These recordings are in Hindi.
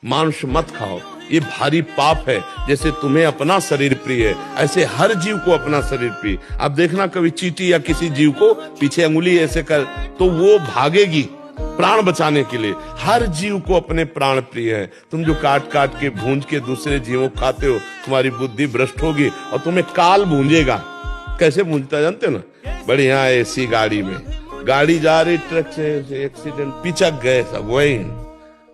मांस मत खाओ, ये भारी पाप है। जैसे तुम्हें अपना शरीर प्रिय है, ऐसे हर जीव को अपना शरीर प्रिय। अब देखना कभी चींटी या किसी जीव को पीछे अंगुली ऐसे कर तो वो भागेगी प्राण बचाने के लिए। हर जीव को अपने प्राण प्रिय है। तुम जो काट काट के भूंज के दूसरे जीवों को खाते हो, तुम्हारी बुद्धि भ्रष्ट होगी और तुम्हें काल भूंजेगा। कैसे भूंजता जानते हो ना? बढ़िया ऐसी गाड़ी में, गाड़ी जा रही, ट्रक से एक्सीडेंट, पिचक गए सब, वही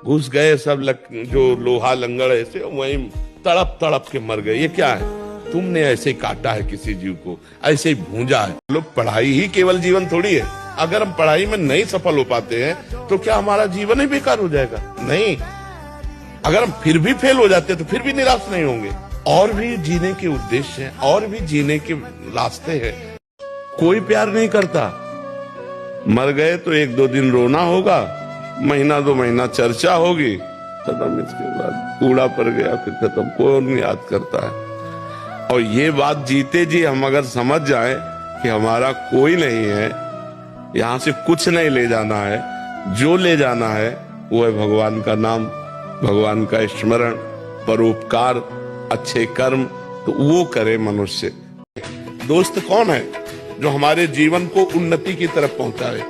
घुस गए सब, जो लोहा लंगड़ ऐसे वही तड़प तड़प के मर गए। ये क्या है? तुमने ऐसे ही काटा है किसी जीव को, ऐसे ही भूंजा है। लोग पढ़ाई ही केवल जीवन थोड़ी है। अगर हम पढ़ाई में नहीं सफल हो पाते हैं तो क्या हमारा जीवन ही बेकार हो जाएगा? नहीं। अगर हम फिर भी फेल हो जाते हैं तो फिर भी निराश नहीं होंगे। और भी जीने के उद्देश्य हैं, और भी जीने के रास्ते हैं। कोई प्यार नहीं करता, मर गए तो 1-2 दिन रोना होगा, महीना 2 महीना चर्चा होगी, खत्म। इसके बाद कूड़ा पड़ गया, फिर खत्म, कौन याद करता है? और ये बात जीते जी हम अगर समझ जाए कि हमारा कोई नहीं है, यहाँ से कुछ नहीं ले जाना है, जो ले जाना है वो है भगवान का नाम, भगवान का स्मरण, परोपकार, अच्छे कर्म, तो वो करे मनुष्य। दोस्त कौन है? जो हमारे जीवन को उन्नति की तरफ पहुंचाए,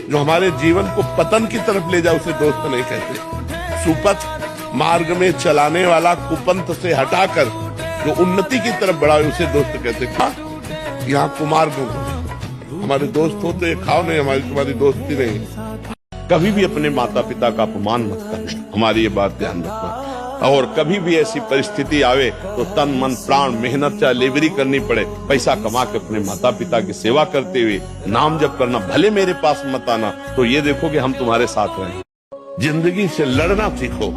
जो हमारे जीवन को पतन की तरफ ले जाए, उसे दोस्त नहीं कहते। सुपथ मार्ग में चलाने वाला कुपंथ से हटाकर जो उन्नति की तरफ बढ़ाए, उसे दोस्त कहते। यहाँ कुमार्ग हमारे दोस्त हो तो ये खाओ नहीं, तुम्हारी दोस्ती नहीं। कभी भी अपने माता पिता का अपमान मत करना, हमारी ये बात ध्यान रखना। और कभी भी ऐसी परिस्थिति आवे तो तन मन प्राण मेहनत चाहे लेबरी करनी पड़े, पैसा कमा के अपने माता पिता की सेवा करते हुए नाम जप करना। भले मेरे पास मत आना, तो ये देखो कि हम तुम्हारे साथ हैं। जिंदगी से लड़ना सीखो,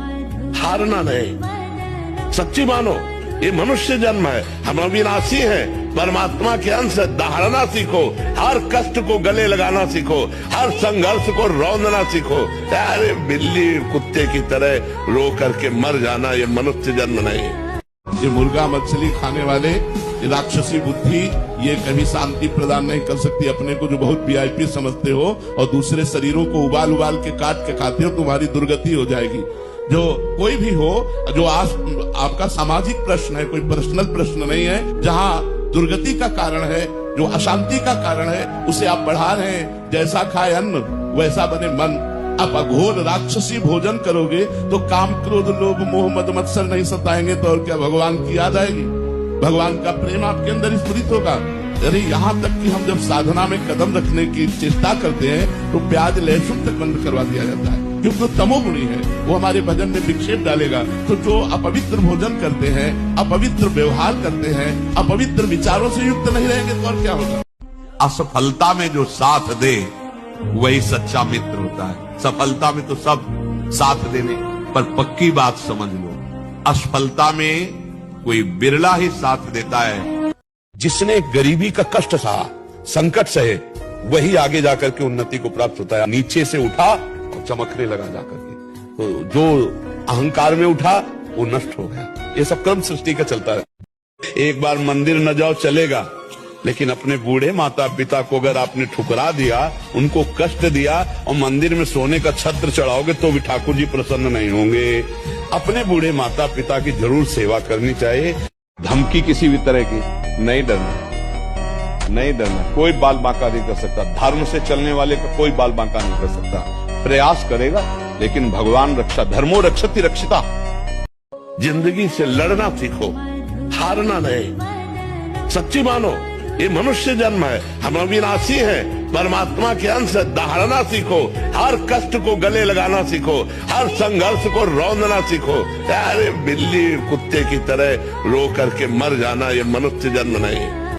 हारना नहीं। सच्ची मानो, ये मनुष्य जन्म है, हम अविनाशी हैं, परमात्मा के अंश। दहाड़ना सीखो, हर कष्ट को गले लगाना सीखो, हर संघर्ष को रौंदना सीखो। अरे बिल्ली कुत्ते की तरह रो करके मर जाना, ये मनुष्य जन्म नहीं। ये मुर्गा मछली खाने वाले राक्षसी बुद्धि, ये कभी शांति प्रदान नहीं कर सकती। अपने को जो बहुत वीआईपी समझते हो और दूसरे शरीरों को उबाल उबाल के काट के खाते हो, तुम्हारी दुर्गति हो जाएगी। जो कोई भी हो, जो आपका सामाजिक प्रश्न है, कोई पर्सनल प्रश्न नहीं है, जहाँ दुर्गति का कारण है, जो अशांति का कारण है, उसे आप बढ़ा रहे हैं। जैसा खाए अन्न वैसा बने मन। आप अघोर राक्षसी भोजन करोगे तो काम क्रोध लोभ मोह मद मत्सर नहीं सताएंगे, तो और क्या भगवान की याद आएगी? भगवान का प्रेम आपके अंदर स्फुरित होगा। अरे यहाँ तक कि हम जब साधना में कदम रखने की चेष्टा करते हैं तो प्याज लहसुन तक बंद करवा दिया जाता है, क्योंकि तो तमोगुणी है, वो हमारे भजन में विक्षेप डालेगा। तो जो अपवित्र भोजन करते हैं, अपवित्र व्यवहार करते हैं, अपवित्र विचारों से युक्त नहीं रहेंगे, तो और क्या होगा? असफलता में जो साथ दे वही सच्चा मित्र होता है। सफलता में तो सब साथ देने, पर पक्की बात समझ लो, असफलता में कोई बिरला ही साथ देता है। जिसने गरीबी का कष्ट सहा, संकट सहे, वही आगे जाकर के उन्नति को प्राप्त होता है। नीचे से उठा और चमकने लगा जाकर के, तो जो अहंकार में उठा वो नष्ट हो गया। ये सब क्रम सृष्टि का चलता है। एक बार मंदिर न जाओ चलेगा, लेकिन अपने बूढ़े माता पिता को अगर आपने ठुकरा दिया, उनको कष्ट दिया और मंदिर में सोने का छत्र चढ़ाओगे, तो भी ठाकुर जी प्रसन्न नहीं होंगे। अपने बूढ़े माता पिता की जरूर सेवा करनी चाहिए। धमकी किसी भी तरह की नहीं डरना, नहीं डरना। कोई बाल बांका नहीं कर सकता। धर्म से चलने वाले का कोई बाल बांका नहीं कर सकता। प्रयास करेगा, लेकिन भगवान रक्षा, धर्मो रक्षति रक्षिता। जिंदगी से लड़ना सीखो, हारना नहीं। सच्ची मानो, ये मनुष्य जन्म है, हम अविनाशी हैं, परमात्मा के अंश। दहाड़ना सीखो, हर कष्ट को गले लगाना सीखो, हर संघर्ष को रौंदना सीखो। अरे बिल्ली कुत्ते की तरह रो करके मर जाना, ये मनुष्य जन्म नहीं।